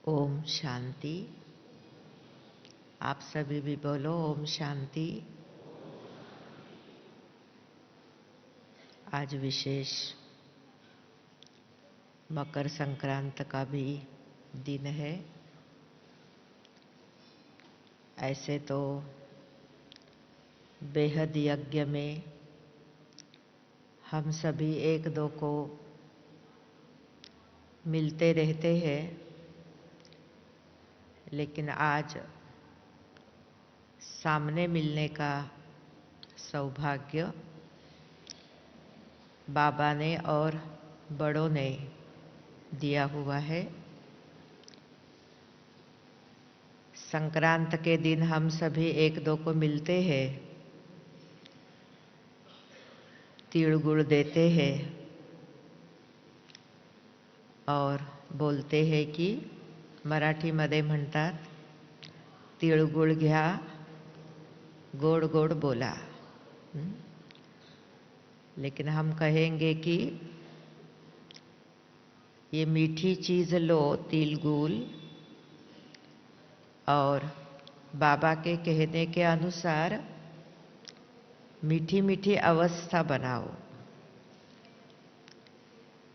ओम शांति। आप सभी भी बोलो ओम शांति। आज विशेष मकर संक्रांत का भी दिन है। ऐसे तो बेहद यज्ञ में हम सभी एक दो को मिलते रहते हैं, लेकिन आज सामने मिलने का सौभाग्य बाबा ने और बड़ों ने दिया हुआ है। संक्रांत के दिन हम सभी एक दो को मिलते हैं, तिल गुड़ देते हैं और बोलते हैं कि मराठीमध्ये म्हणतात, तिळगुळ घ्या गोड गोड बोला। लेकिन हम कहेंगे कि ये मीठी चीज लो तिल गुड़, और बाबा के कहने के अनुसार मीठी मीठी अवस्था बनाओ,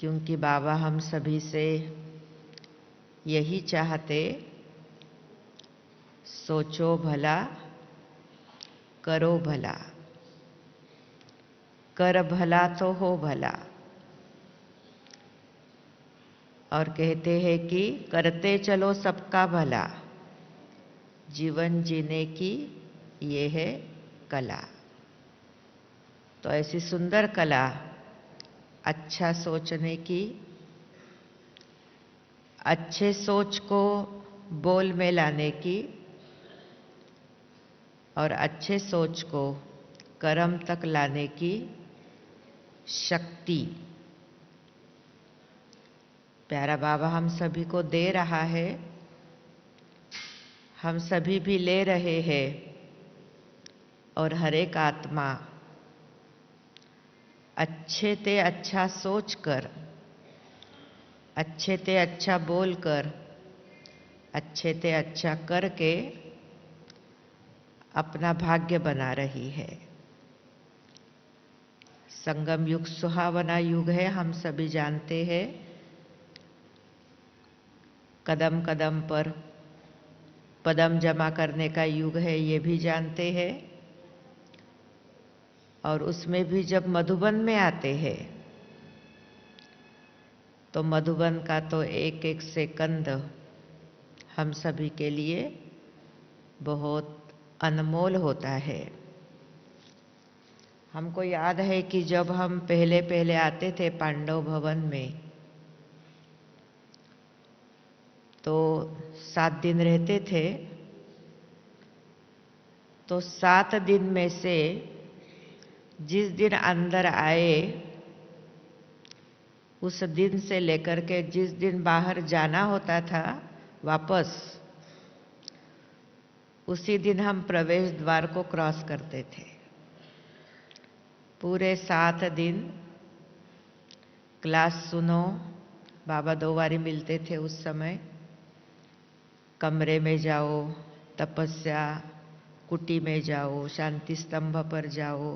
क्योंकि बाबा हम सभी से यही चाहते, सोचो भला करो भला, कर भला तो हो भला। और कहते हैं कि करते चलो सबका भला, जीवन जीने की ये है कला। तो ऐसी सुंदर कला अच्छा सोचने की, अच्छे सोच को बोल में लाने की और अच्छे सोच को कर्म तक लाने की शक्ति प्यारा बाबा हम सभी को दे रहा है। हम सभी भी ले रहे हैं और हर एक आत्मा अच्छे ते अच्छा सोचकर, अच्छे ते अच्छा बोलकर, अच्छे ते अच्छा करके अपना भाग्य बना रही है। संगम युग सुहावना युग है, हम सभी जानते हैं। कदम कदम पर पदम जमा करने का युग है, ये भी जानते हैं। और उसमें भी जब मधुबन में आते हैं तो मधुबन का तो एक एक सेकंद हम सभी के लिए बहुत अनमोल होता है। हमको याद है कि जब हम पहले पहले आते थे पांडव भवन में, तो 7 दिन रहते थे। तो 7 दिन में से जिस दिन अंदर आए, उस दिन से लेकर के जिस दिन बाहर जाना होता था वापस, उसी दिन हम प्रवेश द्वार को क्रॉस करते थे। पूरे 7 दिन क्लास सुनो। बाबा 2 बारी मिलते थे उस समय। कमरे में जाओ, तपस्या कुटी में जाओ, शांति स्तंभ पर जाओ,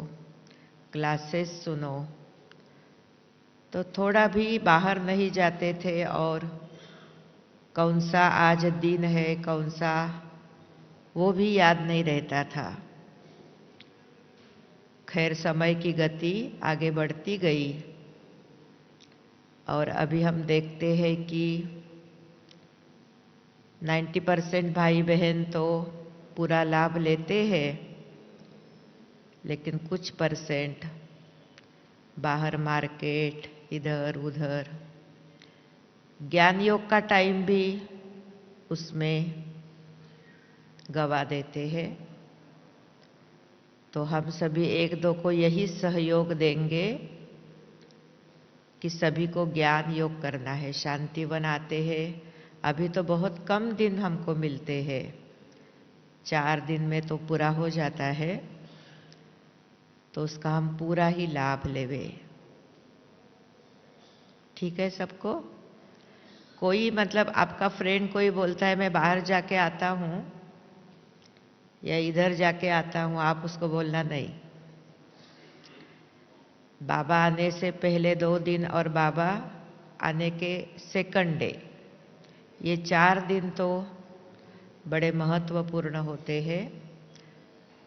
क्लासेस सुनो। तो थोड़ा भी बाहर नहीं जाते थे और कौन सा आज दिन है, कौन सा, वो भी याद नहीं रहता था। खैर समय की गति आगे बढ़ती गई और अभी हम देखते हैं कि 90% भाई बहन तो पूरा लाभ लेते हैं, लेकिन कुछ परसेंट बाहर मार्केट इधर उधर, ज्ञान योग का टाइम भी उसमें गवा देते हैं। तो हम सभी एक दो को यही सहयोग देंगे कि सभी को ज्ञान योग करना है। शांतिवन आते हैं, अभी तो बहुत कम दिन हमको मिलते हैं, 4 दिन में तो पूरा हो जाता है। तो उसका हम पूरा ही लाभ लेवे। ठीक है सबको? कोई मतलब आपका फ्रेंड कोई बोलता है मैं बाहर जाके आता हूँ या इधर जाके आता हूँ, आप उसको बोलना नहीं। बाबा आने से पहले 2 दिन और बाबा आने के सेकंड डे, ये 4 दिन तो बड़े महत्वपूर्ण होते हैं।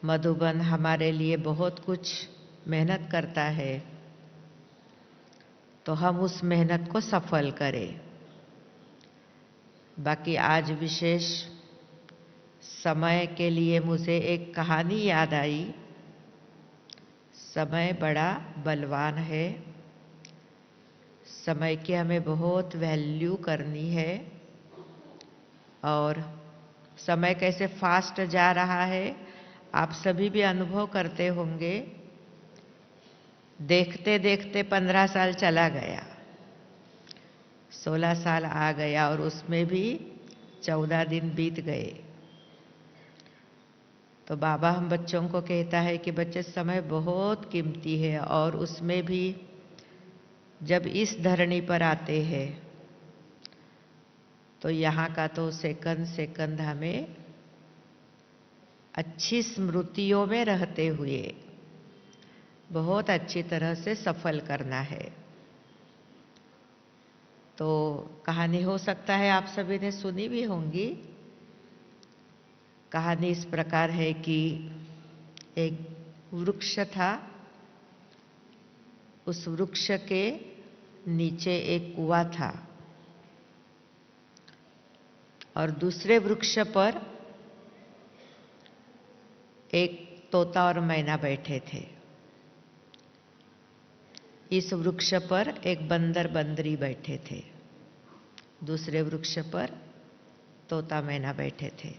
मधुबन हमारे लिए बहुत कुछ मेहनत करता है, तो हम उस मेहनत को सफल करें। बाकी आज विशेष समय के लिए मुझे एक कहानी याद आई। समय बड़ा बलवान है, समय की हमें बहुत वैल्यू करनी है। और समय कैसे फास्ट जा रहा है आप सभी भी अनुभव करते होंगे। देखते देखते 15 साल चला गया, 16 साल आ गया और उसमें भी 14 दिन बीत गए। तो बाबा हम बच्चों को कहता है कि बच्चे समय बहुत कीमती है, और उसमें भी जब इस धरनी पर आते हैं तो यहाँ का तो सेकंड सेकंड हमें अच्छी स्मृतियों में रहते हुए बहुत अच्छी तरह से सफल करना है। तो कहानी हो सकता है आप सभी ने सुनी भी होंगी। कहानी इस प्रकार है कि एक वृक्ष था, उस वृक्ष के नीचे एक कुआं था और दूसरे वृक्ष पर एक तोता और मैना बैठे थे। इस वृक्ष पर एक बंदर बंदरी बैठे थे, दूसरे वृक्ष पर तोता मैना बैठे थे।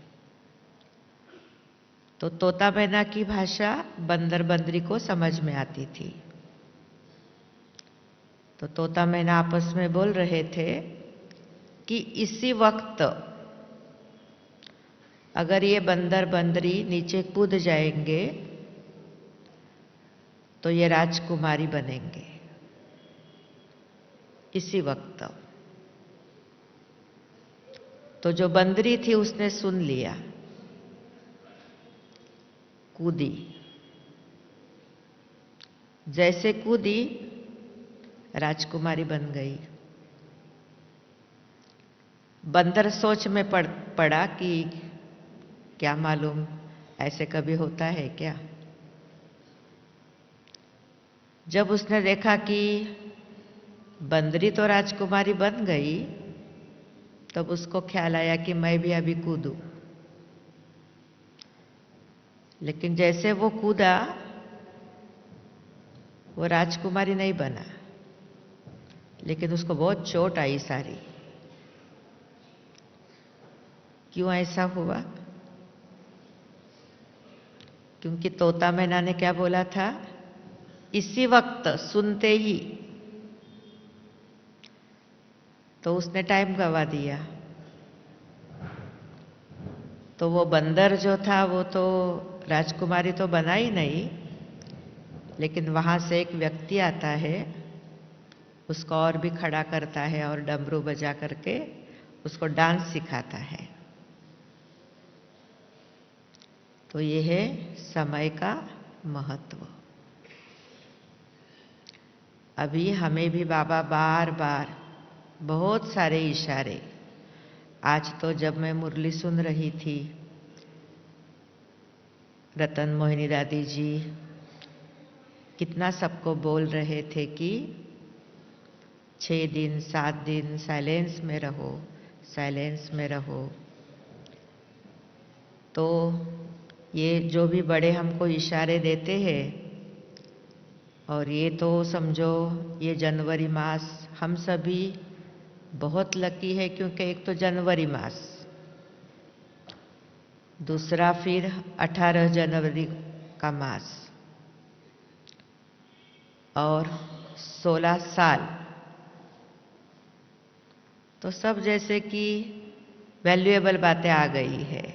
तो तोता मैना की भाषा बंदर बंदरी को समझ में आती थी। तो तोता मैना आपस में बोल रहे थे कि इसी वक्त अगर ये बंदर बंदरी नीचे कूद जाएंगे तो ये राजकुमारी बनेंगे। इसी वक्त तो जो बंदरी थी उसने सुन लिया, कूदी। जैसे कूदी राजकुमारी बन गई। बंदर सोच में पड़ा कि क्या मालूम ऐसे कभी होता है क्या। जब उसने देखा कि बंदरी तो राजकुमारी बन गई, तब उसको ख्याल आया कि मैं भी अभी कूदूं। लेकिन जैसे वो कूदा, वो राजकुमारी नहीं बना, लेकिन उसको बहुत चोट आई सारी। क्यों ऐसा हुआ? क्योंकि तोता मैना ने क्या बोला था? इसी वक्त, सुनते ही। तो उसने टाइम गवा दिया। तो वो बंदर जो था वो तो राजकुमारी तो बना ही नहीं, लेकिन वहां से एक व्यक्ति आता है, उसको और भी खड़ा करता है और डमरू बजा करके उसको डांस सिखाता है। तो ये है समय का महत्व। अभी हमें भी बाबा बार बार बहुत सारे इशारे, आज तो जब मैं मुरली सुन रही थी, रतन मोहिनी दादी जी कितना सबको बोल रहे थे कि 6 दिन 7 दिन साइलेंस में रहो, साइलेंस में रहो। तो ये जो भी बड़े हमको इशारे देते हैं, और ये तो समझो ये जनवरी मास हम सभी बहुत लकी है, क्योंकि एक तो जनवरी मास, दूसरा फिर 18 जनवरी का मास, और 16 साल, तो सब जैसे कि वैल्यूएबल बातें आ गई है।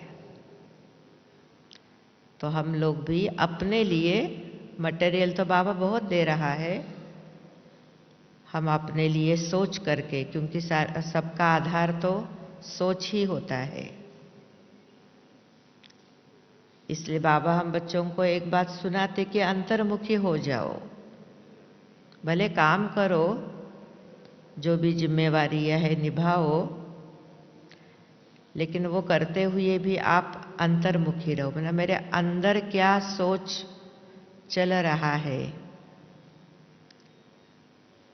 तो हम लोग भी अपने लिए, मटेरियल तो बाबा बहुत दे रहा है, हम अपने लिए सोच करके, क्योंकि सबका आधार तो सोच ही होता है, इसलिए बाबा हम बच्चों को एक बात सुनाते कि अंतर्मुखी हो जाओ, भले काम करो, जो भी जिम्मेवारी है निभाओ, लेकिन वो करते हुए भी आप अंतर्मुखी रहो। मतलब मेरे अंदर क्या सोच चल रहा है।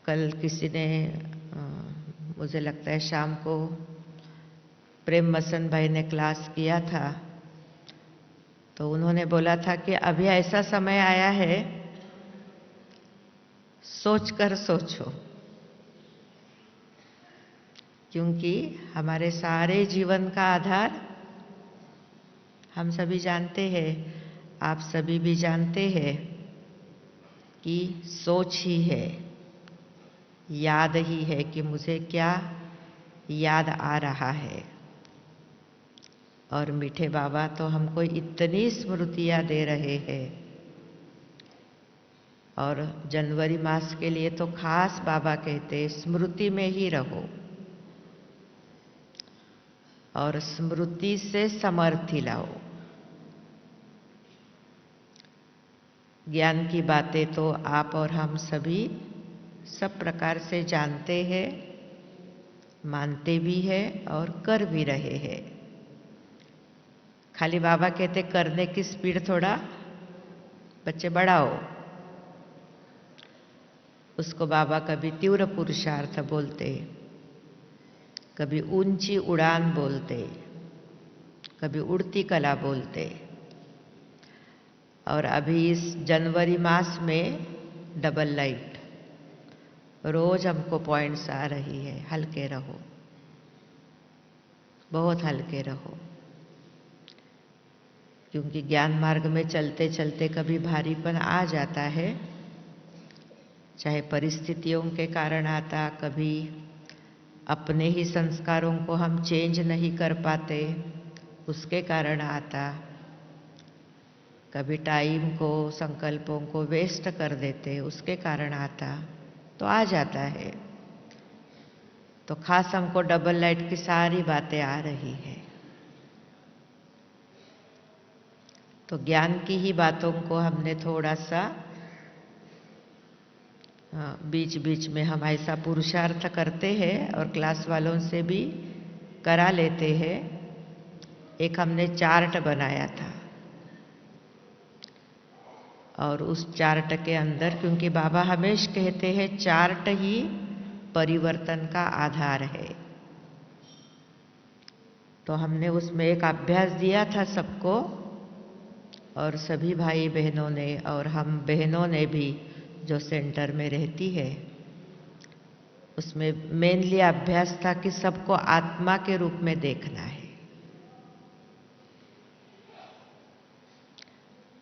कल किसी ने मुझे लगता है शाम को प्रेम मसन भाई ने क्लास किया था, तो उन्होंने बोला था कि अभी ऐसा समय आया है, सोच कर सोचो, क्योंकि हमारे सारे जीवन का आधार हम सभी जानते हैं, आप सभी भी जानते हैं कि सोच ही है, याद ही है कि मुझे क्या याद आ रहा है। और मीठे बाबा तो हमको इतनी स्मृतियां दे रहे हैं, और जनवरी मास के लिए तो खास बाबा कहते स्मृति में ही रहो, और स्मृति से समर्थि लाओ। ज्ञान की बातें तो आप और हम सभी सब प्रकार से जानते हैं, मानते भी हैं और कर भी रहे हैं। खाली बाबा कहते करने की स्पीड थोड़ा बच्चे बढ़ाओ। उसको बाबा कभी तीव्र पुरुषार्थ बोलते, कभी ऊंची उड़ान बोलते, कभी उड़ती कला बोलते। और अभी इस जनवरी मास में डबल लाइट रोज हमको पॉइंट्स आ रही है। हल्के रहो, बहुत हल्के रहो, क्योंकि ज्ञान मार्ग में चलते चलते कभी भारीपन आ जाता है, चाहे परिस्थितियों के कारण आता, कभी अपने ही संस्कारों को हम चेंज नहीं कर पाते उसके कारण आता, कभी टाइम को, संकल्पों को वेस्ट कर देते उसके कारण आता, तो आ जाता है। तो खास हमको डबल लाइट की सारी बातें आ रही है, तो ज्ञान की ही बातों को हमने थोड़ा सा बीच बीच में हम ऐसा पुरुषार्थ करते हैं और क्लास वालों से भी करा लेते हैं। एक हमने चार्ट बनाया था, और उस चार्ट के अंदर, क्योंकि बाबा हमेशा कहते हैं चार्ट ही परिवर्तन का आधार है, तो हमने उसमें एक अभ्यास दिया था सबको, और सभी भाई बहनों ने और हम बहनों ने भी जो सेंटर में रहती है, उसमें मेनली अभ्यास था कि सबको आत्मा के रूप में देखना है।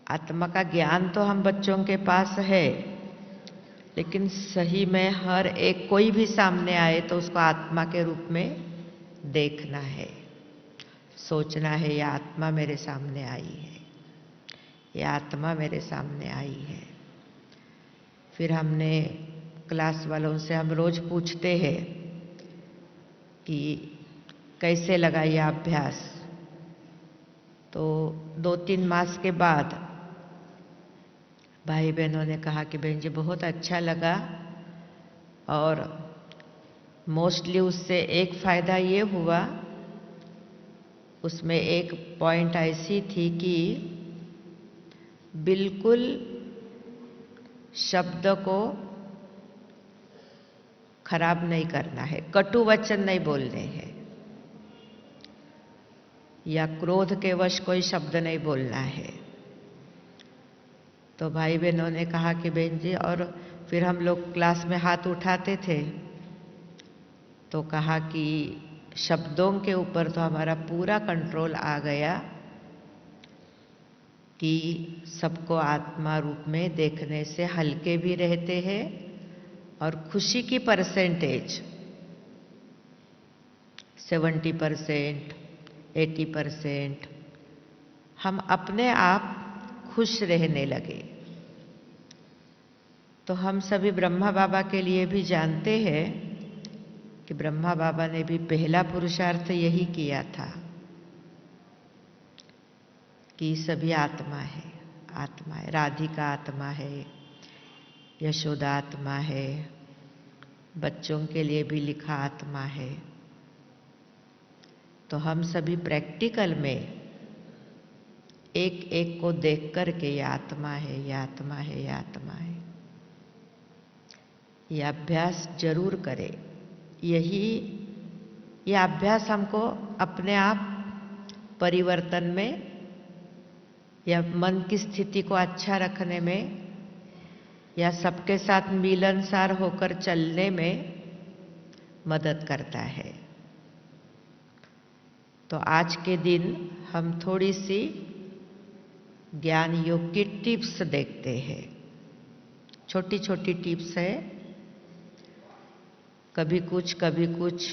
आत्मा का ज्ञान तो हम बच्चों के पास है, लेकिन सही में हर एक कोई भी सामने आए तो उसको आत्मा के रूप में देखना है, सोचना है ये आत्मा मेरे सामने आई है, ये आत्मा मेरे सामने आई है। फिर हमने क्लास वालों से हम रोज पूछते हैं कि कैसे लगा ये अभ्यास, तो 2-3 मास के बाद भाई बहनों ने कहा कि बहन जी बहुत अच्छा लगा, और मोस्टली उससे एक फायदा ये हुआ, उसमें एक पॉइंट ऐसी थी कि बिल्कुल शब्द को खराब नहीं करना है, कटु वचन नहीं बोलने हैं, या क्रोध के वश कोई शब्द नहीं बोलना है। तो भाई बहनों ने कहा कि बहन जी, और फिर हम लोग क्लास में हाथ उठाते थे तो कहा कि शब्दों के ऊपर तो हमारा पूरा कंट्रोल आ गया कि सबको आत्मा रूप में देखने से हल्के भी रहते हैं, और खुशी की परसेंटेज 70%, 80% हम अपने आप खुश रहने लगे। तो हम सभी ब्रह्मा बाबा के लिए भी जानते हैं कि ब्रह्मा बाबा ने भी पहला पुरुषार्थ यही किया था कि सभी आत्मा है, आत्मा है। राधिका आत्मा है, यशोदा आत्मा है, बच्चों के लिए भी लिखा आत्मा है। तो हम सभी प्रैक्टिकल में एक एक को देख कर के ये आत्मा है, ये आत्मा है, ये आत्मा है, ये अभ्यास जरूर करें। ये अभ्यास हमको अपने आप परिवर्तन में या मन की स्थिति को अच्छा रखने में या सबके साथ मिलनसार होकर चलने में मदद करता है। तो आज के दिन हम थोड़ी सी ज्ञान योग की टिप्स देखते हैं। छोटी छोटी टिप्स है, कभी कुछ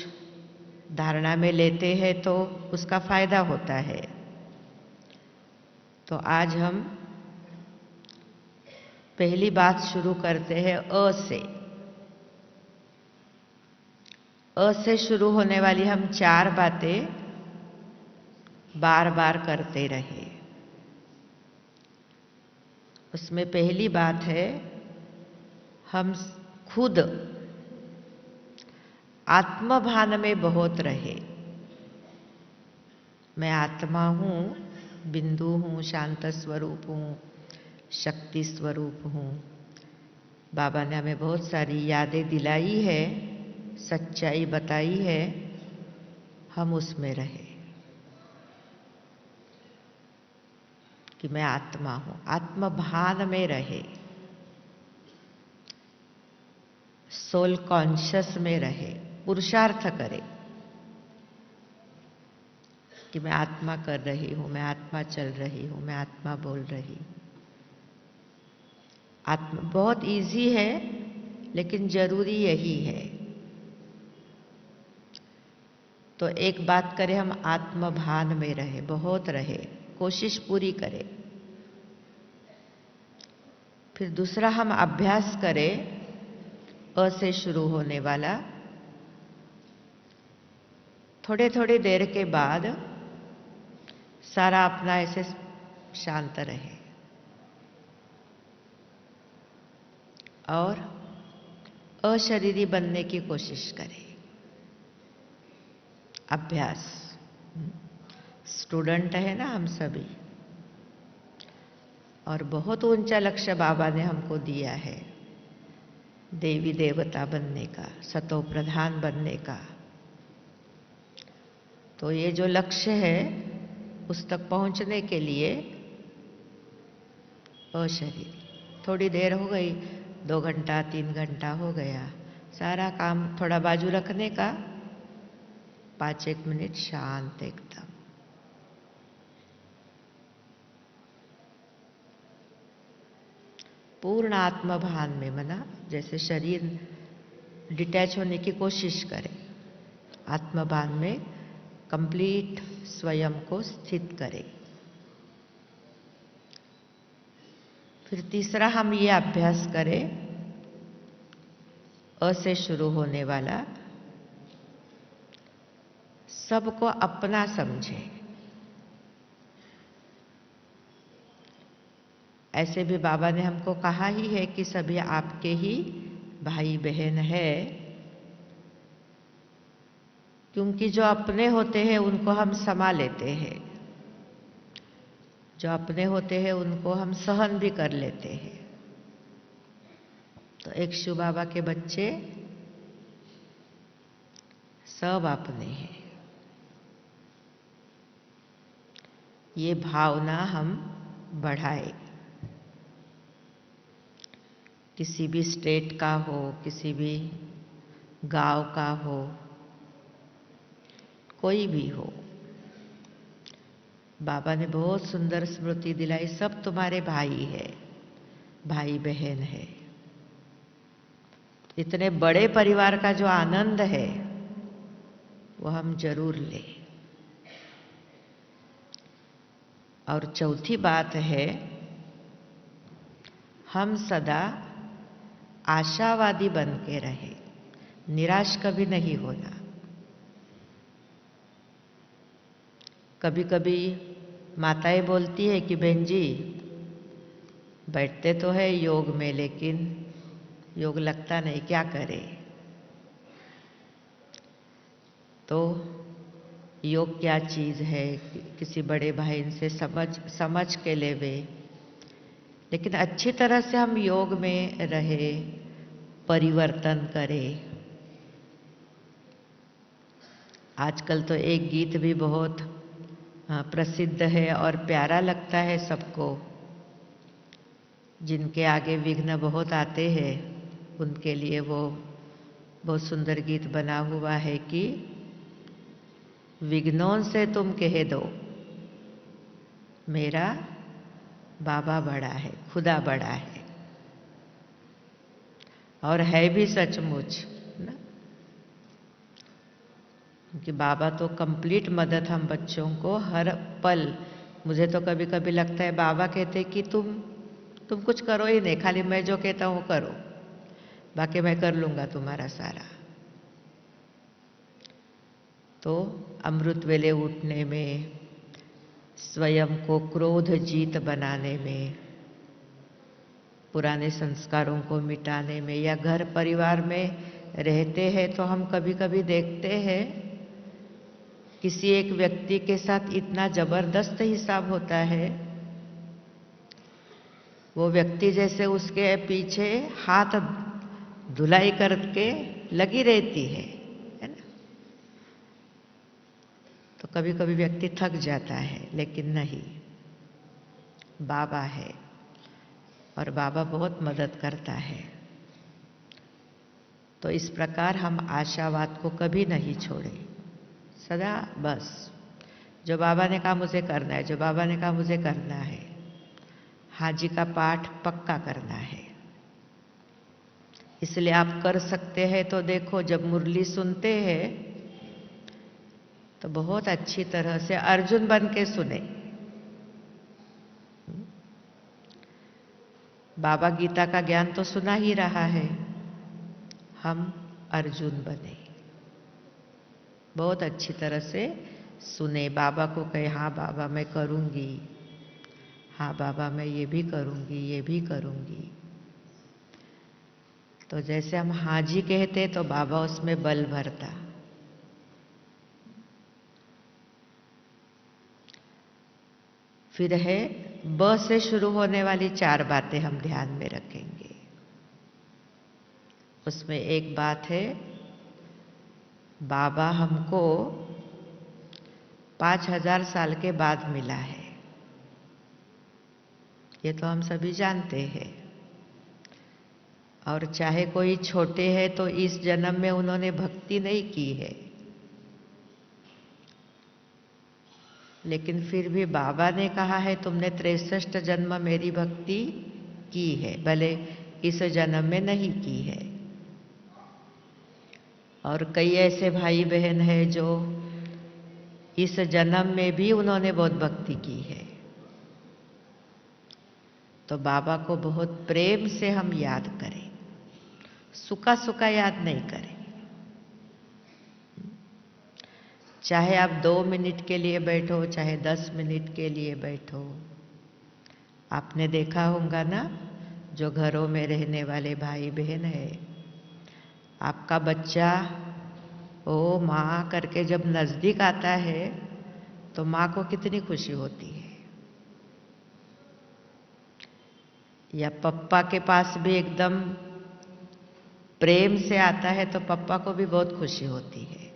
धारणा में लेते हैं तो उसका फायदा होता है। तो आज हम पहली बात शुरू करते हैं अ से। अ से शुरू होने वाली हम 4 बातें बार बार करते रहे। उसमें पहली बात है, हम खुद आत्मभान में बहुत रहे। मैं आत्मा हूँ, बिंदु हूँ, शांत स्वरूप हूँ, शक्ति स्वरूप हूँ। बाबा ने हमें बहुत सारी यादें दिलाई है, सच्चाई बताई है, हम उसमें रहे कि मैं आत्मा हूँ। आत्मभान में रहे, सोल कॉन्शियस में रहे, पुरुषार्थ करे कि मैं आत्मा कर रही हूँ, मैं आत्मा चल रही हूँ, मैं आत्मा बोल रही हूँ। आत्मा बहुत इजी है, लेकिन जरूरी यही है। तो एक बात करें, हम आत्मभान में रहे, बहुत रहे, कोशिश पूरी करें। फिर दूसरा हम अभ्यास करें अ से शुरू होने वाला। थोड़े थोड़ी देर के बाद सारा अपना ऐसे शांत रहे और अशरीरी बनने की कोशिश करें। अभ्यास, स्टूडेंट है ना हम सभी, और बहुत ऊंचा लक्ष्य बाबा ने हमको दिया है, देवी देवता बनने का, सतो प्रधान बनने का। तो ये जो लक्ष्य है उस तक पहुंचने के लिए अशरीरी। थोड़ी देर हो गई, 2 घंटा 3 घंटा हो गया, सारा काम थोड़ा बाजू रखने का, 5-1 मिनट शांत एकदम। पूर्ण आत्मभान में, मना जैसे शरीर डिटैच होने की कोशिश करें, आत्मभान में कंप्लीट स्वयं को स्थित करें। फिर तीसरा हम ये अभ्यास करें, अ से शुरू होने वाला, सबको अपना समझे। ऐसे भी बाबा ने हमको कहा ही है कि सभी आपके ही भाई बहन है, क्योंकि जो अपने होते हैं उनको हम समा लेते हैं, जो अपने होते हैं उनको हम सहन भी कर लेते हैं। तो एक शिव बाबा के बच्चे सब अपने हैं, ये भावना हम बढ़ाए। किसी भी स्टेट का हो, किसी भी गांव का हो, कोई भी हो, बाबा ने बहुत सुंदर स्मृति दिलाई, सब तुम्हारे भाई है, भाई बहन है। इतने बड़े परिवार का जो आनंद है वो हम जरूर लें। और चौथी बात है, हम सदा आशावादी बन के रहे, निराश कभी नहीं होना। कभी कभी माताएं बोलती है कि बहन जी बैठते तो है योग में, लेकिन योग लगता नहीं, क्या करें। तो योग क्या चीज है, किसी बड़े भाई से समझ के लेवे, लेकिन अच्छी तरह से हम योग में रहे, परिवर्तन करें। आजकल तो एक गीत भी बहुत प्रसिद्ध है और प्यारा लगता है सबको। जिनके आगे विघ्न बहुत आते हैं उनके लिए वो बहुत सुंदर गीत बना हुआ है कि विघ्नों से तुम कह दो मेरा बाबा बड़ा है, खुदा बड़ा है। और है भी सचमुच ना, कि बाबा तो कंप्लीट मदद हम बच्चों को हर पल। मुझे तो कभी कभी लगता है बाबा कहते कि तुम कुछ करो ही नहीं, खाली मैं जो कहता हूँ करो, बाकी मैं कर लूंगा तुम्हारा सारा। तो अमृत वेले उठने में, स्वयं को क्रोध जीत बनाने में, पुराने संस्कारों को मिटाने में, या घर परिवार में रहते हैं तो हम कभी कभी देखते हैं किसी एक व्यक्ति के साथ इतना जबरदस्त हिसाब होता है, वो व्यक्ति जैसे उसके पीछे हाथ धुलाई करके लगी रहती है ना। तो कभी कभी व्यक्ति थक जाता है, लेकिन नहीं, बाबा है और बाबा बहुत मदद करता है। तो इस प्रकार हम आशावाद को कभी नहीं छोड़े, सदा बस जो बाबा ने कहा मुझे करना है, जो बाबा ने कहा मुझे करना है। हाजी का पाठ पक्का करना है। इसलिए आप कर सकते हैं तो देखो, जब मुरली सुनते हैं तो बहुत अच्छी तरह से अर्जुन बन के सुने। बाबा गीता का ज्ञान तो सुना ही रहा है, हम अर्जुन बने, बहुत अच्छी तरह से सुने। बाबा को कहे हाँ बाबा मैं करूंगी, हाँ बाबा मैं ये भी करूंगी, ये भी करूंगी। तो जैसे हम हाँ जी कहते तो बाबा उसमें बल भरता। फिर है ब से शुरू होने वाली 4 बातें हम ध्यान में रखेंगे। उसमें एक बात है, बाबा हमको 5000 साल के बाद मिला है, ये तो हम सभी जानते हैं। और चाहे कोई छोटे हैं तो इस जन्म में उन्होंने भक्ति नहीं की है, लेकिन फिर भी बाबा ने कहा है तुमने 63 जन्म मेरी भक्ति की है, भले इस जन्म में नहीं की है। और कई ऐसे भाई बहन हैं जो इस जन्म में भी उन्होंने बहुत भक्ति की है। तो बाबा को बहुत प्रेम से हम याद करें, सूखा सूखा याद नहीं करें। चाहे आप 2 मिनट के लिए बैठो, चाहे 10 मिनट के लिए बैठो। आपने देखा होगा ना, जो घरों में रहने वाले भाई बहन है, आपका बच्चा ओ माँ करके जब नजदीक आता है तो माँ को कितनी खुशी होती है। या पप्पा के पास भी एकदम प्रेम से आता है तो पप्पा को भी बहुत खुशी होती है।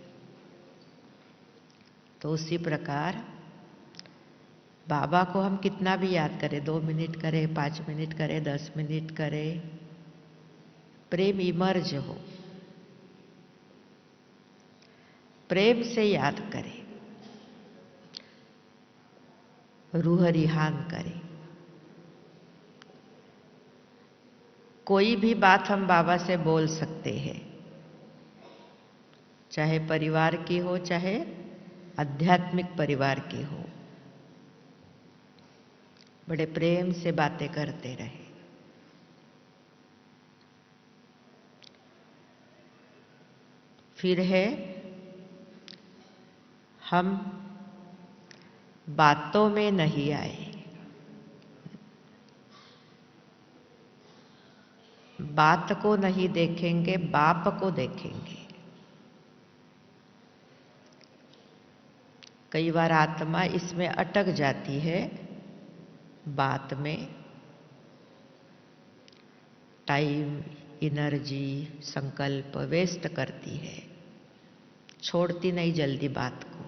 तो उसी प्रकार बाबा को हम कितना भी याद करें, 2 मिनट करें, 5 मिनट करें, 10 मिनट करें, प्रेम इमर्ज हो, प्रेम से याद करें, रूह रिहान करें। कोई भी बात हम बाबा से बोल सकते हैं, चाहे परिवार की हो, चाहे आध्यात्मिक परिवार की हो। बड़े प्रेम से बातें करते रहे। फिर है हम बातों में नहीं आए, बात को नहीं देखेंगे, बाप को देखेंगे। कई बार आत्मा इसमें अटक जाती है, बात में टाइम, एनर्जी, संकल्प वेस्ट करती है, छोड़ती नहीं जल्दी बात को।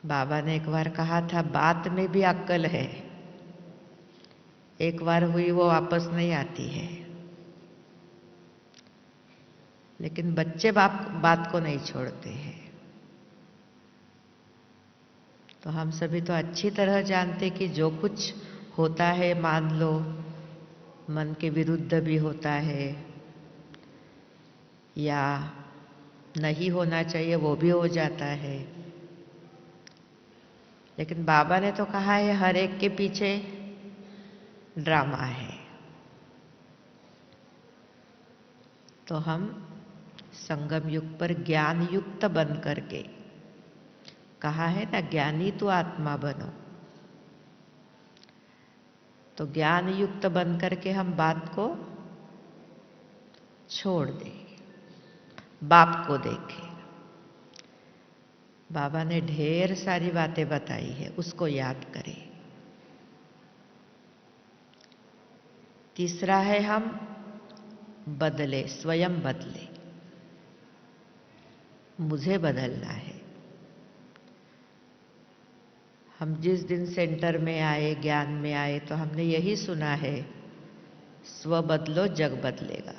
बाबा ने एक बार कहा था, बात में भी अक्ल है, एक बार हुई वो वापस नहीं आती है। लेकिन बच्चे बात को नहीं छोड़ते हैं। तो हम सभी तो अच्छी तरह जानते कि जो कुछ होता है, मान लो मन के विरुद्ध भी होता है या नहीं होना चाहिए वो भी हो जाता है। लेकिन बाबा ने तो कहा है हर एक के पीछे ड्रामा है। तो हम संगम युग पर ज्ञान युक्त बन करके, कहा है ना ज्ञानी तो आत्मा बनो, तो ज्ञान युक्त बन करके हम बात को छोड़ दें, बाप को देखें। बाबा ने ढेर सारी बातें बताई है, उसको याद करें। तीसरा है हम बदले, स्वयं बदले, मुझे बदलना है। हम जिस दिन सेंटर में आए, ज्ञान में आए, तो हमने यही सुना है, स्व बदलो जग बदलेगा।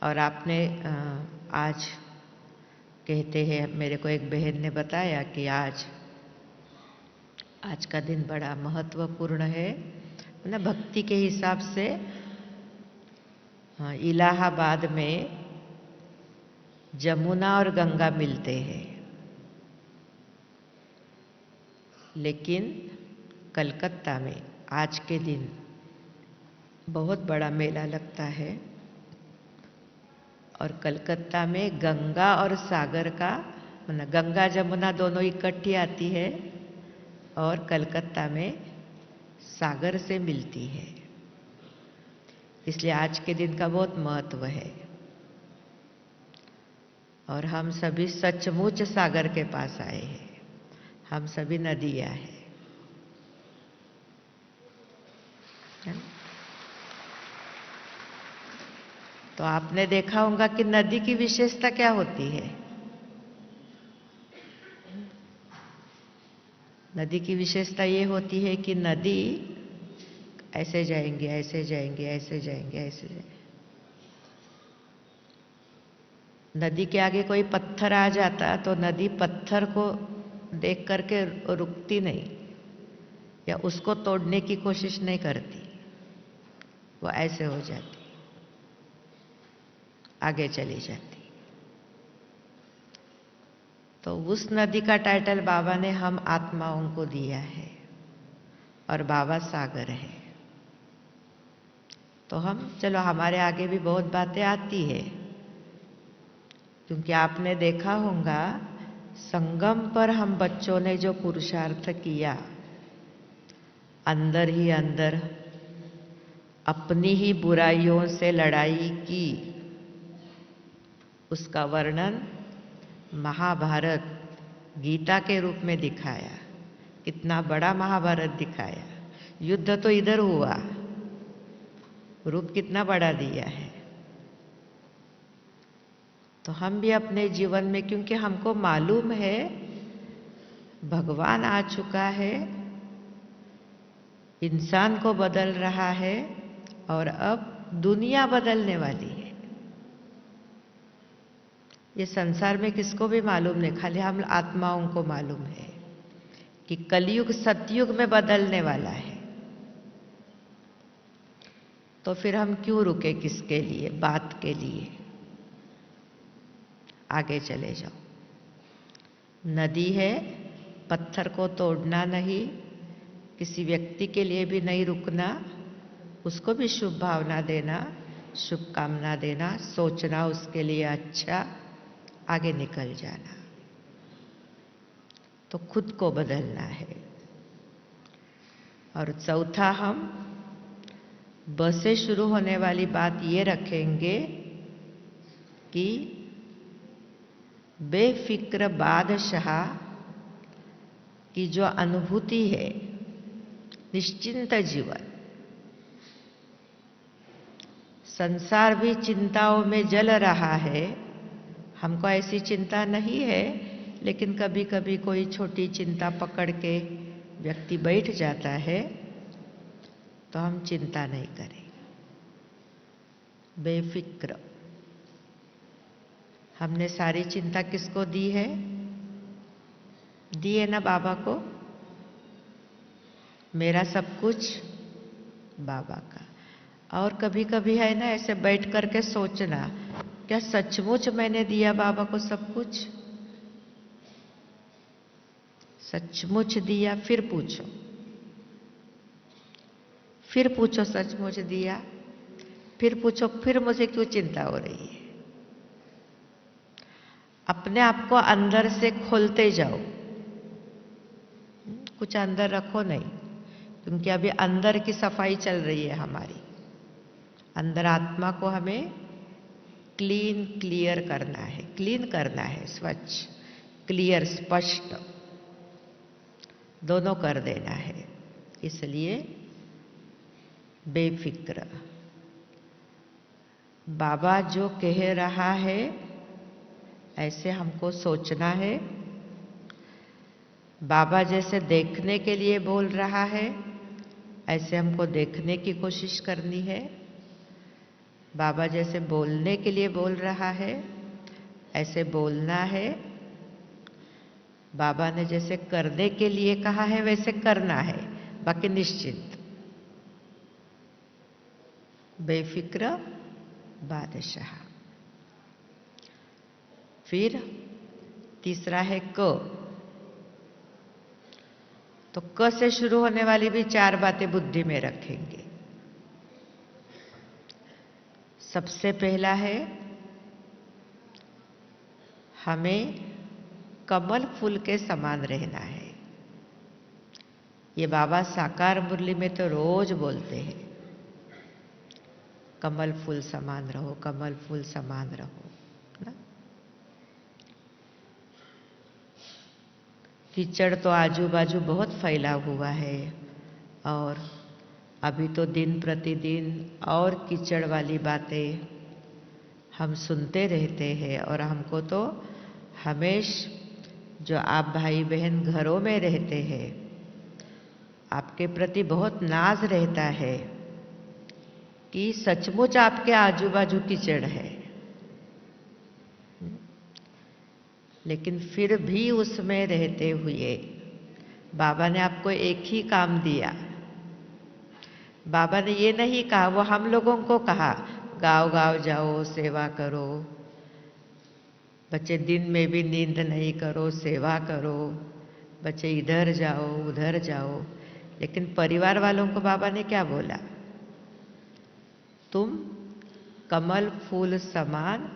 और आपने आज कहते हैं, मेरे को एक बहन ने बताया कि आज का दिन बड़ा महत्वपूर्ण है ना, भक्ति के हिसाब से। इलाहाबाद में जमुना और गंगा मिलते हैं, लेकिन कलकत्ता में आज के दिन बहुत बड़ा मेला लगता है। और कलकत्ता में गंगा और सागर का, मतलब गंगा जमुना दोनों इकट्ठी आती है और कलकत्ता में सागर से मिलती है। इसलिए आज के दिन का बहुत महत्व है। और हम सभी सचमुच सागर के पास आए हैं, हम सभी नदियां हैं। तो आपने देखा होगा कि नदी की विशेषता क्या होती है। नदी की विशेषता ये होती है कि नदी ऐसे जाएंगे, ऐसे जाएंगे, ऐसे जाएंगे, ऐसे जाएंगे। नदी के आगे कोई पत्थर आ जाता तो नदी पत्थर को देख करके रुकती नहीं या उसको तोड़ने की कोशिश नहीं करती, वो ऐसे हो जाती, आगे चली जाती। तो उस नदी का टाइटल बाबा ने हम आत्माओं को दिया है, और बाबा सागर है। तो हम, चलो हमारे आगे भी बहुत बातें आती है, क्योंकि आपने देखा होगा संगम पर हम बच्चों ने जो पुरुषार्थ किया, अंदर ही अंदर अपनी ही बुराइयों से लड़ाई की, उसका वर्णन महाभारत, गीता के रूप में दिखाया। कितना बड़ा महाभारत दिखाया। युद्ध तो इधर हुआ, रूप कितना बड़ा दिया है। तो हम भी अपने जीवन में, क्योंकि हमको मालूम है भगवान आ चुका है, इंसान को बदल रहा है, और अब दुनिया बदलने वाली है। ये संसार में किसको भी मालूम नहीं, खाली हम आत्माओं को मालूम है कि कलयुग सतयुग में बदलने वाला है। तो फिर हम क्यों रुके, किसके लिए, बात के लिए। आगे चले जाओ। नदी है, पत्थर को तोड़ना नहीं, किसी व्यक्ति के लिए भी नहीं रुकना, उसको भी शुभ भावना देना, शुभकामना देना, सोचना उसके लिए अच्छा, आगे निकल जाना। तो खुद को बदलना है। और चौथा, हम ब से शुरू होने वाली बात ये रखेंगे कि बेफिक्र बादशाह की जो अनुभूति है, निश्चिंत जीवन। संसार भी चिंताओं में जल रहा है, हमको ऐसी चिंता नहीं है, लेकिन कभी कभी कोई छोटी चिंता पकड़ के व्यक्ति बैठ जाता है, तो हम चिंता नहीं करें, बेफिक्र। हमने सारी चिंता किसको दी है? दी है ना बाबा को। मेरा सब कुछ बाबा का। और कभी कभी है ना, ऐसे बैठ करके सोचना, क्या सचमुच मैंने दिया बाबा को सब कुछ? सचमुच दिया? फिर पूछो, फिर पूछो, सचमुच दिया? फिर पूछो, फिर मुझे क्यों चिंता हो रही है? अपने आप को अंदर से खोलते जाओ, कुछ अंदर रखो नहीं, क्योंकि अभी अंदर की सफाई चल रही है हमारी। अंदर आत्मा को हमें क्लीन, क्लियर करना है, क्लीन करना है, स्वच्छ, क्लियर, स्पष्ट दोनों कर देना है। इसलिए बेफिक्र। बाबा जो कह रहा है ऐसे हमको सोचना है। बाबा जैसे देखने के लिए बोल रहा है, ऐसे हमको देखने की कोशिश करनी है। बाबा जैसे बोलने के लिए बोल रहा है, ऐसे बोलना है। बाबा ने जैसे करने के लिए कहा है, वैसे करना है, बाकी निश्चिंत, बेफिक्र बादशाह। फिर तीसरा है क। तो क से शुरू होने वाली भी 4 बातें बुद्धि में रखेंगे। सबसे पहला है, हमें कमल फूल के समान रहना है। ये बाबा साकार मुरली में तो रोज बोलते हैं, कमल फूल समान रहो, कमल फूल समान रहो ना। कीचड़ तो आजू बाजू बहुत फैला हुआ है, और अभी तो दिन प्रतिदिन और कीचड़ वाली बातें हम सुनते रहते हैं। और हमको तो हमेश जो आप भाई बहन घरों में रहते हैं, आपके प्रति बहुत नाज रहता है कि सचमुच आपके आजू बाजू कीचड़ है, लेकिन फिर भी उसमें रहते हुए बाबा ने आपको एक ही काम दिया। बाबा ने ये नहीं कहा, वो हम लोगों को कहा, गाँव गाँव जाओ, सेवा करो। बच्चे दिन में भी नींद नहीं करो, सेवा करो। बच्चे इधर जाओ, उधर जाओ। लेकिन परिवार वालों को बाबा ने क्या बोला? तुम कमल फूल समान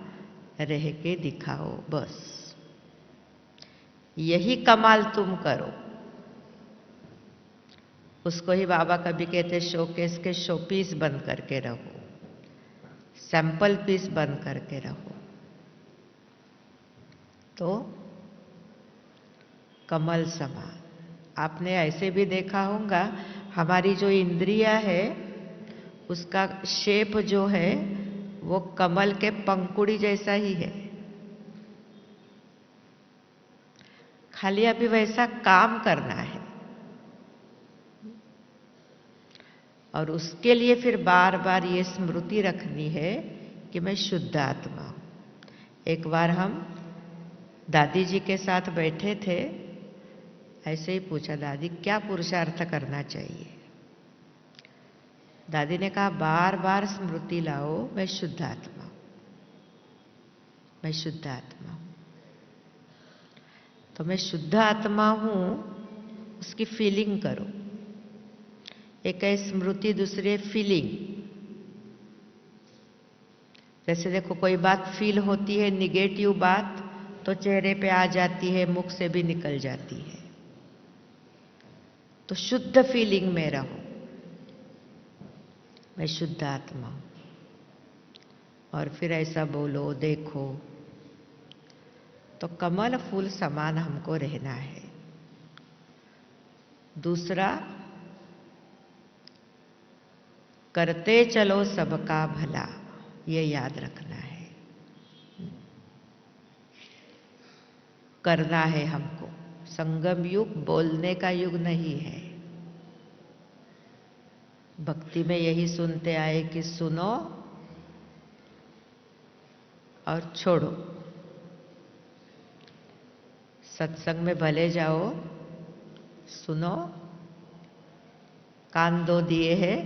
रह के दिखाओ, बस यही कमाल तुम करो। उसको ही बाबा कभी कहते शोकेस के शोपीस बन करके रहो, सैंपल पीस बन करके रहो। तो कमल समान। आपने ऐसे भी देखा होगा, हमारी जो इंद्रियां है उसका शेप जो है वो कमल के पंखुड़ी जैसा ही है, खाली अभी वैसा काम करना है। और उसके लिए फिर बार बार ये स्मृति रखनी है कि मैं शुद्ध आत्मा हूं। एक बार हम दादी जी के साथ बैठे थे, ऐसे ही पूछा, दादी क्या पुरुषार्थ करना चाहिए? दादी ने कहा, बार बार स्मृति लाओ, मैं शुद्ध आत्मा हूं, मैं शुद्ध आत्मा हूं। तो मैं शुद्ध आत्मा हूं उसकी फीलिंग करो। एक है स्मृति, दूसरी है फीलिंग। जैसे देखो, कोई बात फील होती है, निगेटिव बात, तो चेहरे पे आ जाती है, मुख से भी निकल जाती है। तो शुद्ध फीलिंग में रहो, मैं शुद्ध आत्मा हूं, और फिर ऐसा बोलो, देखो। तो कमल फूल समान हमको रहना है। दूसरा, करते चलो सबका भला, ये याद रखना है। करना है हमको। संगम युग बोलने का युग नहीं है। भक्ति में यही सुनते आए कि सुनो और छोड़ो। सत्संग में भले जाओ, सुनो, कान दो दिए हैं,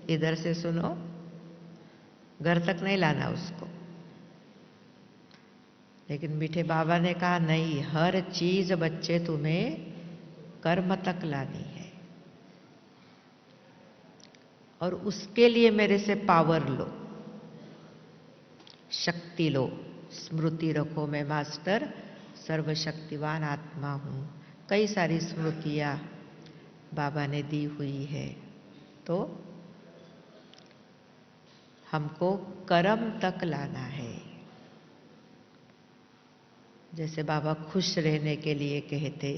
इधर से सुनो, घर तक नहीं लाना उसको। लेकिन मीठे बाबा ने कहा नहीं, हर चीज बच्चे तुम्हें कर्म तक लानी है, और उसके लिए मेरे से पावर लो, शक्ति लो। स्मृति रखो, मैं मास्टर सर्वशक्तिवान आत्मा हूं। कई सारी स्मृतियां बाबा ने दी हुई है। तो हमको कर्म तक लाना है। जैसे बाबा खुश रहने के लिए कहते,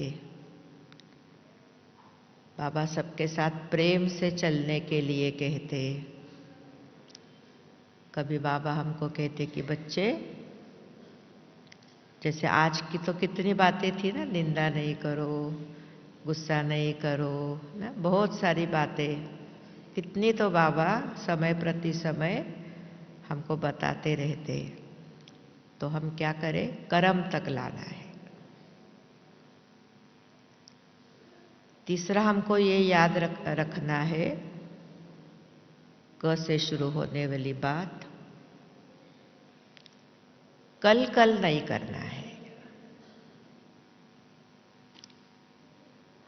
बाबा सबके साथ प्रेम से चलने के लिए कहते। कभी बाबा हमको कहते कि बच्चे, जैसे आज की तो कितनी बातें थी ना, निंदा नहीं करो, गुस्सा नहीं करो ना, बहुत सारी बातें कितनी, तो बाबा समय प्रति समय हमको बताते रहते। तो हम क्या करें, कर्म तक लाना है। तीसरा हमको ये याद रखना है, क से शुरू होने वाली बात, कल कल नहीं करना है।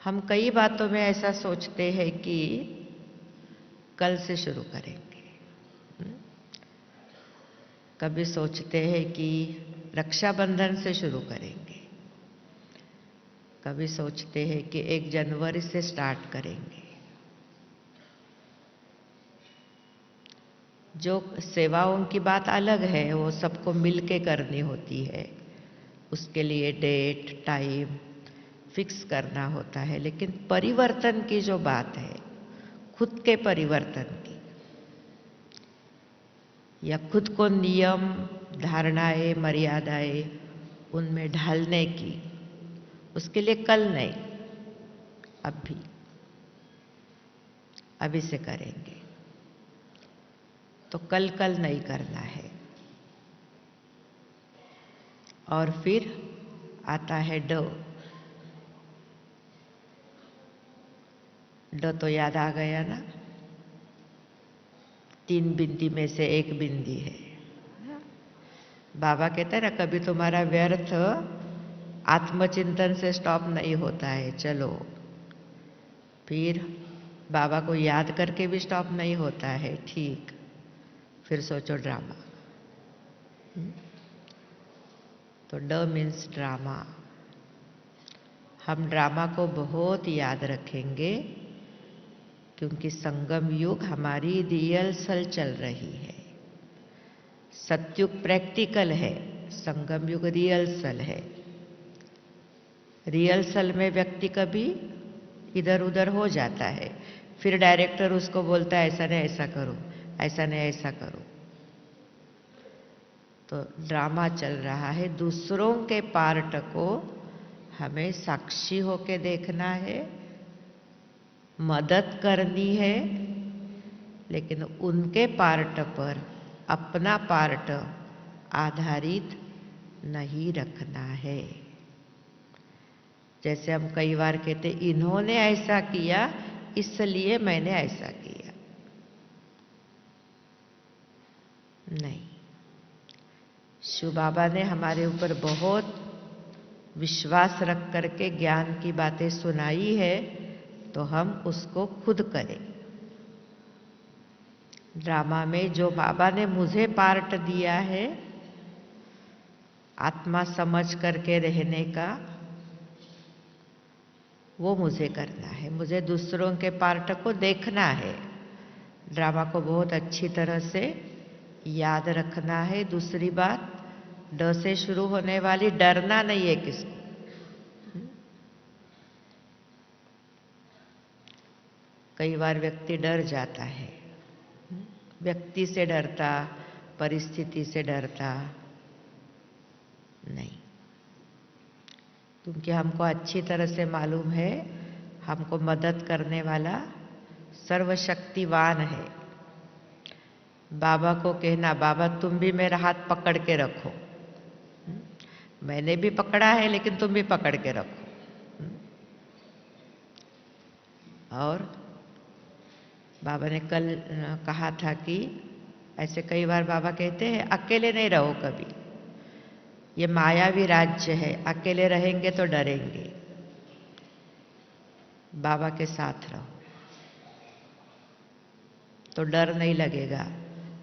हम कई बातों में ऐसा सोचते हैं कि कल से शुरू करेंगे। कभी सोचते हैं कि रक्षाबंधन से शुरू करेंगे, कभी सोचते हैं कि 1 जनवरी से स्टार्ट करेंगे। जो सेवाओं की बात अलग है, वो सबको मिलके करनी होती है, उसके लिए डेट टाइम फिक्स करना होता है। लेकिन परिवर्तन की जो बात है, खुद के परिवर्तन की, या खुद को नियम, धारणाएं, मर्यादाएं उनमें ढालने की, उसके लिए कल नहीं, अभी से करेंगे। तो कल कल नहीं करना है। और फिर आता है ड। ड तो याद आ गया ना, 3 बिंदी में से 1 बिंदी है। बाबा कहते हैं ना, कभी तुम्हारा व्यर्थ आत्मचिंतन से स्टॉप नहीं होता है, चलो। फिर बाबा को याद करके भी स्टॉप नहीं होता है, ठीक। फिर सोचो ड्रामा। तो ड मीन्स ड्रामा। हम ड्रामा को बहुत याद रखेंगे, क्योंकि संगम युग हमारी रिहर्सल चल रही है। सत्युग प्रैक्टिकल है, संगम युग रिहर्सल है। रिहर्सल में व्यक्ति कभी इधर उधर हो जाता है, फिर डायरेक्टर उसको बोलता है ऐसा नहीं ऐसा करो, ऐसा नहीं ऐसा करो। तो ड्रामा चल रहा है। दूसरों के पार्ट को हमें साक्षी होके देखना है, मदद करनी है, लेकिन उनके पार्ट पर अपना पार्ट आधारित नहीं रखना है। जैसे हम कई बार कहते, इन्होंने ऐसा किया इसलिए मैंने ऐसा किया। नहीं, शिव बाबा ने हमारे ऊपर बहुत विश्वास रख करके ज्ञान की बातें सुनाई है, तो हम उसको खुद करें। ड्रामा में जो बाबा ने मुझे पार्ट दिया है आत्मा समझ करके रहने का, वो मुझे करना है। मुझे दूसरों के पार्ट को देखना है, ड्रामा को बहुत अच्छी तरह से याद रखना है। दूसरी बात, ड से शुरू होने वाली डरना नहीं है किसको। कई बार व्यक्ति डर जाता है, व्यक्ति से डरता, परिस्थिति से डरता नहीं, क्योंकि हमको अच्छी तरह से मालूम है हमको मदद करने वाला सर्वशक्तिवान है। बाबा को कहना, बाबा तुम भी मेरा हाथ पकड़ के रखो। मैंने भी पकड़ा है लेकिन तुम भी पकड़ के रखो। और बाबा ने कल कहा था कि ऐसे कई बार बाबा कहते हैं अकेले नहीं रहो कभी, ये मायावी राज्य है, अकेले रहेंगे तो डरेंगे, बाबा के साथ रहो तो डर नहीं लगेगा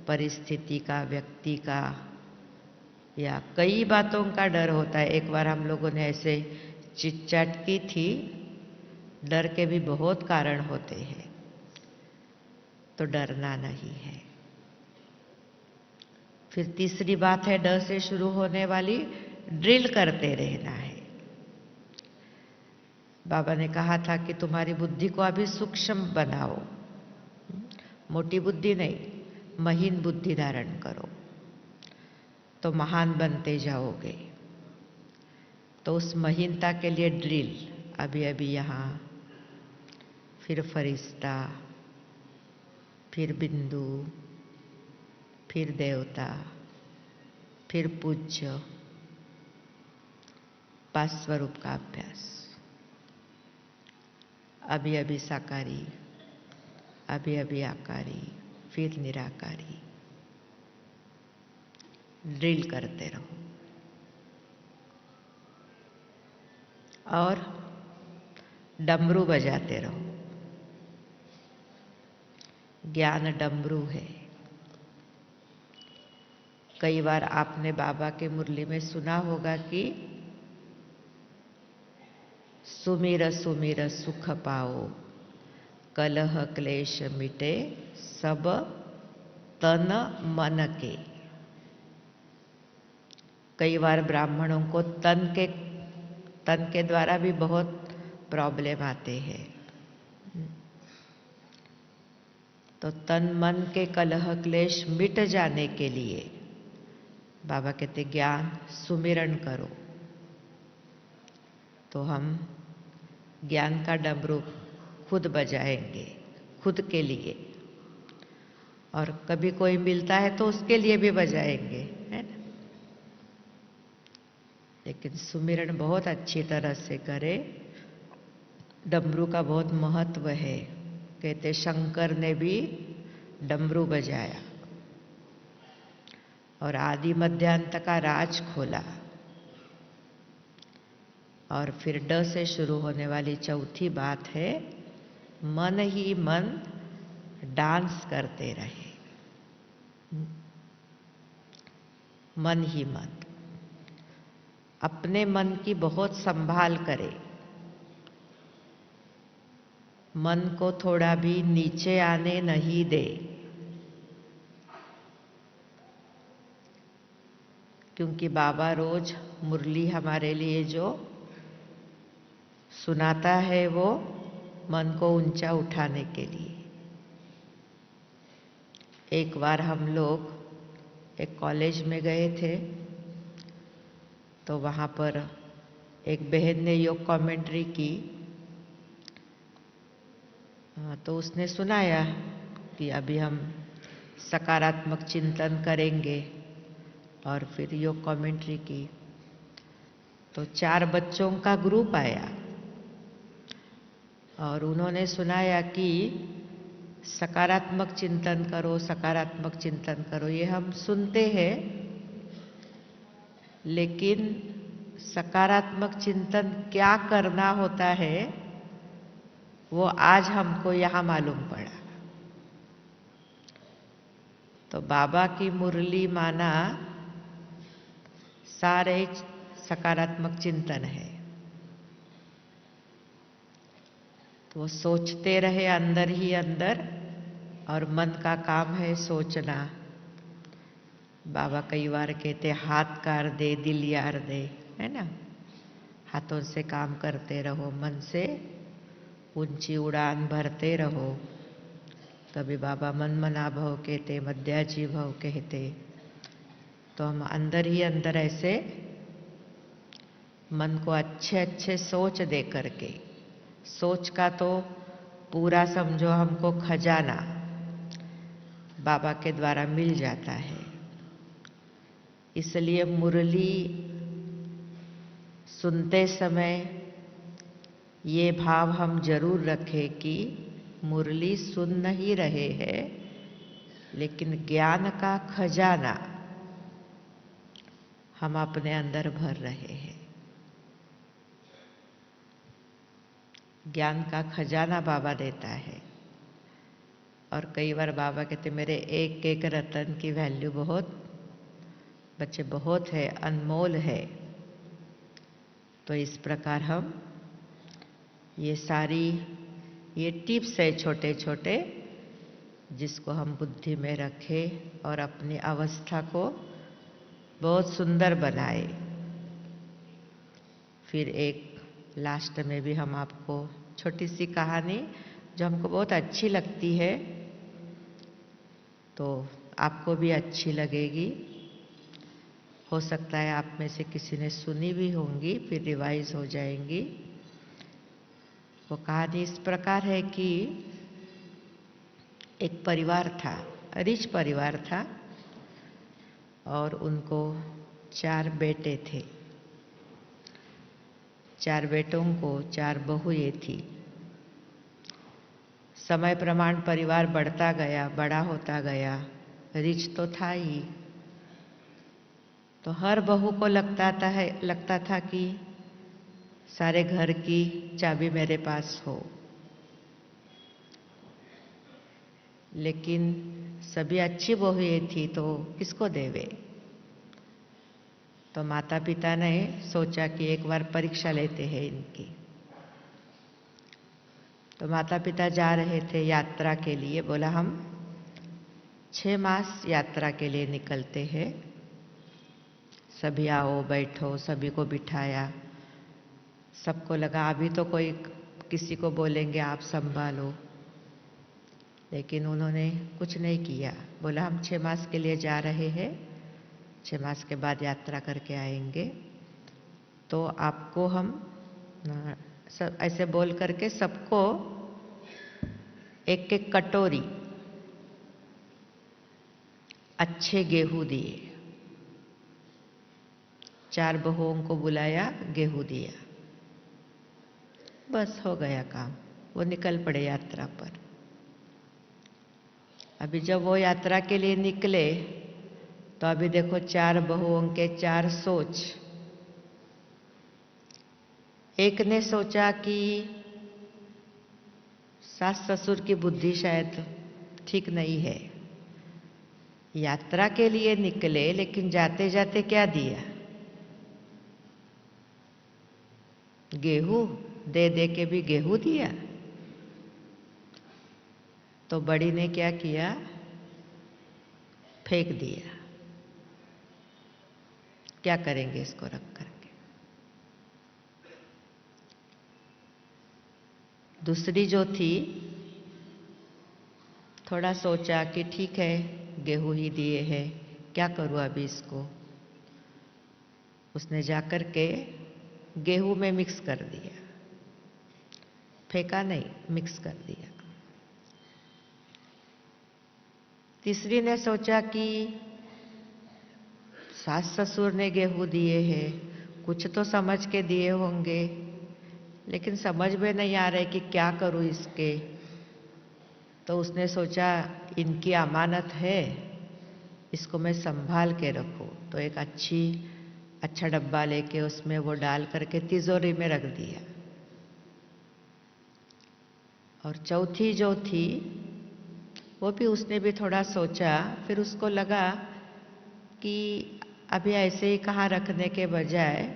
परिस्थिति का, व्यक्ति का, या कई बातों का डर होता है। एक बार हम लोगों ने ऐसे चिट-चैट की थी, डर के भी बहुत कारण होते हैं, तो डरना नहीं है। फिर तीसरी बात है, ड से शुरू होने वाली ड्रिल करते रहना है। बाबा ने कहा था कि तुम्हारी बुद्धि को अभी सूक्ष्म बनाओ, मोटी बुद्धि नहीं, महीन बुद्धि धारण करो तो महान बनते जाओगे। तो उस महीनता के लिए ड्रिल, अभी अभी यहाँ, फिर फरिश्ता, फिर बिंदु, फिर देवता, फिर पूज्य, 5 स्वरूप का अभ्यास। अभी अभी साकारी, अभी अभी आकारी, फिर निराकारी। ड्रिल करते रहो। और डमरू बजाते रहो। ज्ञान डमरू है। कई बार आपने बाबा के मुरली में सुना होगा कि सुमिर सुमिर सुख पाओ, कलह क्लेश मिटे सब तन मन के। कई बार ब्राह्मणों को तन के द्वारा भी बहुत प्रॉब्लम आते हैं, तो तन मन के कलह क्लेश मिट जाने के लिए बाबा कहते ज्ञान सुमिरन करो। तो हम ज्ञान का डमरू खुद बजाएंगे, खुद के लिए, और कभी कोई मिलता है तो उसके लिए भी बजाएंगे, है ना। लेकिन सुमिरन बहुत अच्छी तरह से करे। डमरू का बहुत महत्व है। कहते शंकर ने भी डमरू बजाया और आदि मध्यांत का राज खोला। और फिर ड से शुरू होने वाली चौथी बात है, मन ही मन डांस करते रहे। मन ही मन, अपने मन की बहुत संभाल करे। मन को थोड़ा भी नीचे आने नहीं दे, क्योंकि बाबा रोज मुरली हमारे लिए जो सुनाता है वो मन को ऊंचा उठाने के लिए। एक बार हम लोग एक कॉलेज में गए थे, तो वहाँ पर एक बहन ने योग कमेंट्री की, तो उसने सुनाया कि अभी हम सकारात्मक चिंतन करेंगे, और फिर योग कमेंट्री की। तो 4 बच्चों का ग्रुप आया और उन्होंने सुनाया कि सकारात्मक चिंतन करो, सकारात्मक चिंतन करो। ये हम सुनते हैं, लेकिन सकारात्मक चिंतन क्या करना होता है वो आज हमको यहाँ मालूम पड़ा। तो बाबा की मुरली माना सारे सकारात्मक चिंतन है। तो वो सोचते रहे अंदर ही अंदर, और मन का काम है सोचना। बाबा कई बार कहते हाथ कार दे दिल यार दे, है ना। हाथों से काम करते रहो, मन से ऊंची उड़ान भरते रहो। कभी बाबा मन मना भव कहते, मध्याजी भव कहते। तो हम अंदर ही अंदर ऐसे मन को अच्छे अच्छे सोच दे करके, सोच का तो पूरा समझो हमको खजाना बाबा के द्वारा मिल जाता है। इसलिए मुरली सुनते समय ये भाव हम जरूर रखें कि मुरली सुन नहीं रहे हैं, लेकिन ज्ञान का खजाना हम अपने अंदर भर रहे हैं। ज्ञान का खजाना बाबा देता है। और कई बार बाबा कहते मेरे एक एक रतन की वैल्यू बहुत, बच्चे बहुत है, अनमोल है। तो इस प्रकार हम ये टिप्स है छोटे छोटे, जिसको हम बुद्धि में रखें और अपनी अवस्था को बहुत सुंदर बनाए। फिर एक लास्ट में भी हम आपको छोटी सी कहानी जो हमको बहुत अच्छी लगती है, तो आपको भी अच्छी लगेगी। हो सकता है आप में से किसी ने सुनी भी होंगी, फिर रिवाइज हो जाएंगी। वो कहानी इस प्रकार है कि एक परिवार था, रिच परिवार था, और उनको 4 बेटे थे। 4 बेटों को 4 बहुएं थी। समय प्रमाण परिवार बढ़ता गया, बड़ा होता गया, रिच तो था ही। तो हर बहू को लगता था कि सारे घर की चाबी मेरे पास हो। लेकिन सभी अच्छी बहुएं थी तो किसको देवे। तो माता पिता ने सोचा कि एक बार परीक्षा लेते हैं इनकी। तो माता पिता जा रहे थे यात्रा के लिए। बोला हम 6 मास यात्रा के लिए निकलते हैं, सभी आओ बैठो, सभी को बिठाया। सबको लगा अभी तो कोई किसी को बोलेंगे आप संभालो, लेकिन उन्होंने कुछ नहीं किया। बोला हम 6 मास के लिए जा रहे हैं, 6 मास के बाद यात्रा करके आएंगे। तो आपको हम सब ऐसे बोल करके सबको एक एक कटोरी अच्छे गेहूं दिए। 4 बहुओं को बुलाया, गेहूं दिया, बस हो गया काम। वो निकल पड़े यात्रा पर। अभी जब वो यात्रा के लिए निकले तो अभी देखो 4 बहुओं के 4 सोच। एक ने सोचा कि सास ससुर की बुद्धि शायद ठीक नहीं है, यात्रा के लिए निकले लेकिन जाते जाते क्या दिया, गेहूं दे दे के भी गेहूं दिया। तो बड़ी ने क्या किया, फेंक दिया। क्या करेंगे इसको रख करके। दूसरी जो थी थोड़ा सोचा कि ठीक है गेहूं ही दिए हैं, क्या करूं अभी इसको। उसने जाकर के गेहूं में मिक्स कर दिया, फेंका नहीं, मिक्स कर दिया। तीसरी ने सोचा कि सास ससुर ने गेहूं दिए हैं, कुछ तो समझ के दिए होंगे, लेकिन समझ में नहीं आ रहा कि क्या करूं इसके। तो उसने सोचा इनकी अमानत है, इसको मैं संभाल के रखूं। तो एक अच्छा डब्बा लेके उसमें वो डाल करके तिजोरी में रख दिया। और चौथी जो थी वो भी, उसने भी थोड़ा सोचा, फिर उसको लगा कि अभी ऐसे ही कहाँ रखने के बजाय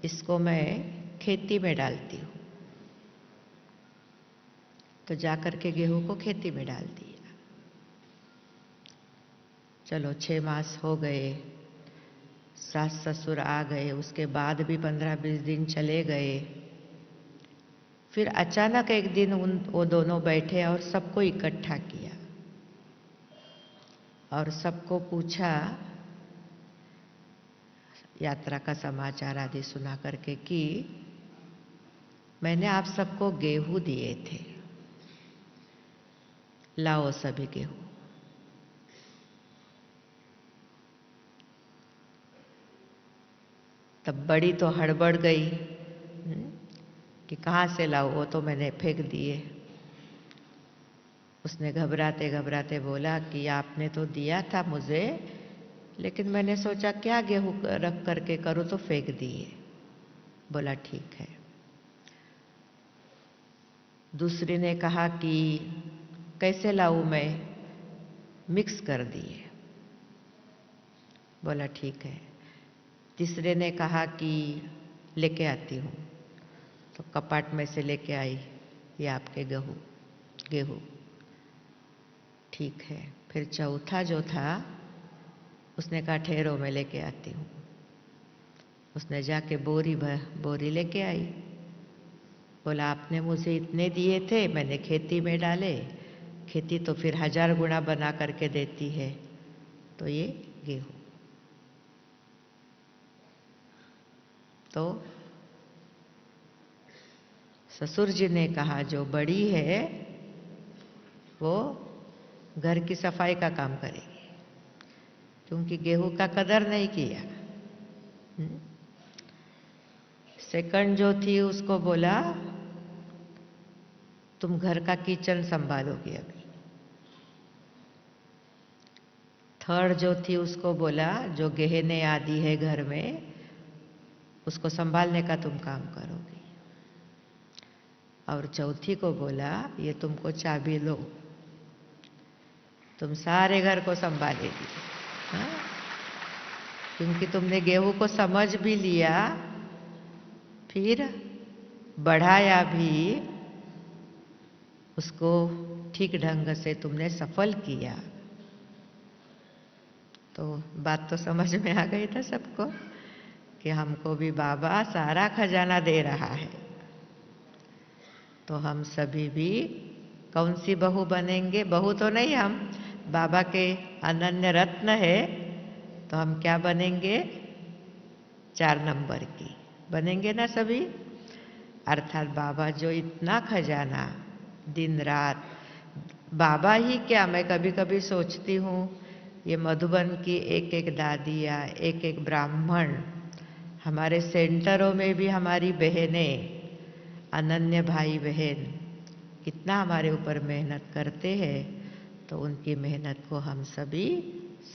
इसको मैं खेती में डालती हूँ। तो जाकर के गेहूं को खेती में डाल दिया। चलो 6 मास हो गए, सास ससुर आ गए, उसके बाद भी 15-20 दिन चले गए। फिर अचानक एक दिन वो दोनों बैठे और सबको इकट्ठा किया और सबको पूछा, यात्रा का समाचार आदि सुना करके, कि मैंने आप सबको गेहूं दिए थे, लाओ सभी गेहूं। तब बड़ी तो हड़बड़ गई कि कहाँ से लाऊं, वो तो मैंने फेंक दिए। उसने घबराते घबराते बोला कि आपने तो दिया था मुझे, लेकिन मैंने सोचा क्या गेहूं रख करके करूं, तो फेंक दिए। बोला ठीक है। दूसरी ने कहा कि कैसे लाऊं मैं, मिक्स कर दिए। बोला ठीक है। तीसरे ने कहा कि लेके आती हूँ, तो कपाट में से लेके आई, ये आपके गेहूं। ठीक है। फिर चौथा जो था उसने कहा ठहरो मैं लेके आती हूँ। उसने जाके बोरी लेके आई। बोला आपने मुझे इतने दिए थे, मैंने खेती में डाले, खेती तो फिर 1000 गुना बना करके देती है, तो ये गेहूं। तो ससुर जी ने कहा जो बड़ी है वो घर की सफाई का काम करेगी, क्योंकि गेहूं का कदर नहीं किया। सेकंड जो थी उसको बोला तुम घर का किचन संभालोगी अभी। थर्ड जो थी उसको बोला जो गहने आदि है घर में उसको संभालने का तुम काम करोगी। और चौथी को बोला ये तुमको चाबी लो, तुम सारे घर को संभालेगी। हाँ? क्योंकि तुमने गेहूं को समझ भी लिया, फिर बढ़ाया भी, उसको ठीक ढंग से तुमने सफल किया। तो बात तो समझ में आ गई था सबको कि हमको भी बाबा सारा खजाना दे रहा है। तो हम सभी भी कौन सी बहू बनेंगे? बहू तो नहीं, हम बाबा के अनन्य रत्न है। तो हम क्या बनेंगे? 4 नंबर की बनेंगे ना सभी। अर्थात बाबा जो इतना खजाना दिन रात, बाबा ही क्या, मैं कभी कभी सोचती हूँ ये मधुबन की एक एक दादी या एक एक ब्राह्मण, हमारे सेंटरों में भी हमारी बहनें, अनन्य भाई बहन कितना हमारे ऊपर मेहनत करते हैं, तो उनकी मेहनत को हम सभी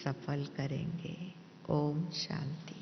सफल करेंगे। ओम शांति।